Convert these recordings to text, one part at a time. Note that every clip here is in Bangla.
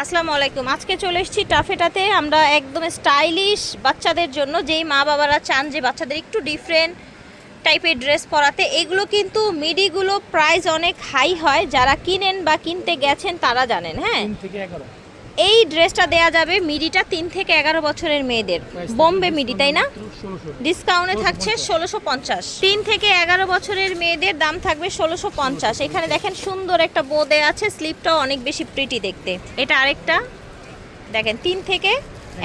আসসালামু আলাইকুম। আজকে চলে এসেছি টাফেটাতে। আমরা একদম স্টাইলিশ বাচ্চাদের জন্য, যেই মা বাবারা চান যে বাচ্চাদের একটু ডিফারেন্ট টাইপের ড্রেস পরাতে, এগুলো কিন্তু মিডিগুলো প্রাইস অনেক হাই হয়। যারা কিনেন বা কিনতে গেছেন তারা জানেন। হ্যাঁ, 3 থেকে 11 এই ড্রেসটা দেয়া যাবে মিডিটা 3 থেকে 11 বছরের মেয়েদের, বোম্বে মিডি, তাই না? ডিসকাউন্টে থাকছে 1650। 3 থেকে 11 বছরের মেয়েদের দাম থাকবে 1650। এখানে দেখেন সুন্দর একটা বো দেয়া আছে, স্লিপটাও অনেক বেশি প্রিটি দেখতে। এটা আরেকটা দেখেন 3 থেকে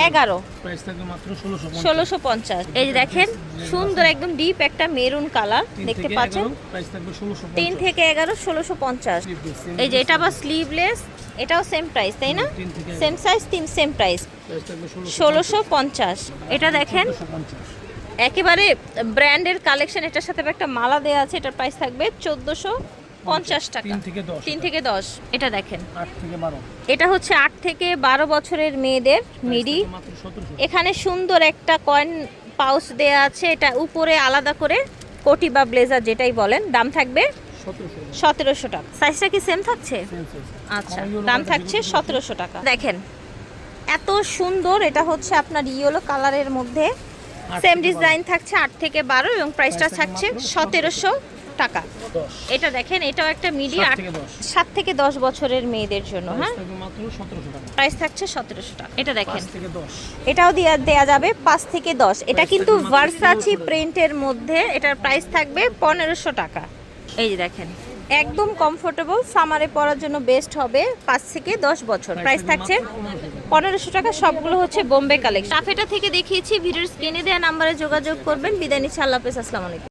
11 প্রাইস থাকবে মাত্র 1650 1650। এই যে দেখেন সুন্দর একদম ডিপ একটা মেরুন কালার দেখতে পাচ্ছেন। প্রাইস থাকবে 3 1650 থেকে 11 1650। এই যে এটা আবার স্লিভলেস, এটাও সেম প্রাইস, তাই না? Same size, same price, price থাকবে 1650। এটা দেখেন 1650 একেবারে ব্র্যান্ডের কালেকশন। এটার সাথে একটা মালা দেওয়া আছে, এটার প্রাইস থাকবে 1450 টাকা। 3 থেকে 10 3 থেকে 10। এটা দেখেন 8 থেকে 12 এটা হচ্ছে 8 থেকে 12 বছরের মেয়েদের মিডি। মাত্র 1700 এখানে সুন্দর একটা কয়েন পাউচ দেয়া আছে, এটা উপরে আলাদা করে কোটি বা ব্লেজার যেটাই বলেন, দাম থাকবে 1700 টাকা। সাইজটা কি সেম থাকছে? আচ্ছা, দাম থাকছে 1700 টাকা। দেখেন এত সুন্দর, এটা হচ্ছে আপনার ইয়েলো কালারের মধ্যে, সেম ডিজাইন থাকছে 8 থেকে 12 এবং প্রাইসটা থাকছে 1700 টাকা। এটা দেখেন এটাও একটা মিডি 7 থেকে 10 বছরের মেয়েদের জন্য। হ্যাঁ, মাত্র 1700 টাকা। প্রাইস থাকছে 1700 টাকা। এটা দেখেন 5 থেকে 10 এটাও দেয়া যাবে 5 থেকে 10। এটা কিন্তু ভার্সাচি প্রিন্টের মধ্যে, এটার প্রাইস থাকবে 1500 টাকা। এই যে দেখেন একদম কমফোর্টেবল, সামারে পরার জন্য বেস্ট হবে। 5 থেকে 10 বছর, প্রাইস থাকছে 1500 টাকা। সবগুলো হচ্ছে বোম্বে কালেকশন। টাফেটা থেকে দেখিয়েছি, ভিডিওর স্ক্রিনে দেওয়া নাম্বারে যোগাযোগ করবেন। বিদায় নিচ্ছি, আল্লাহ হাফেজ, আসসালামু আলাইকুম।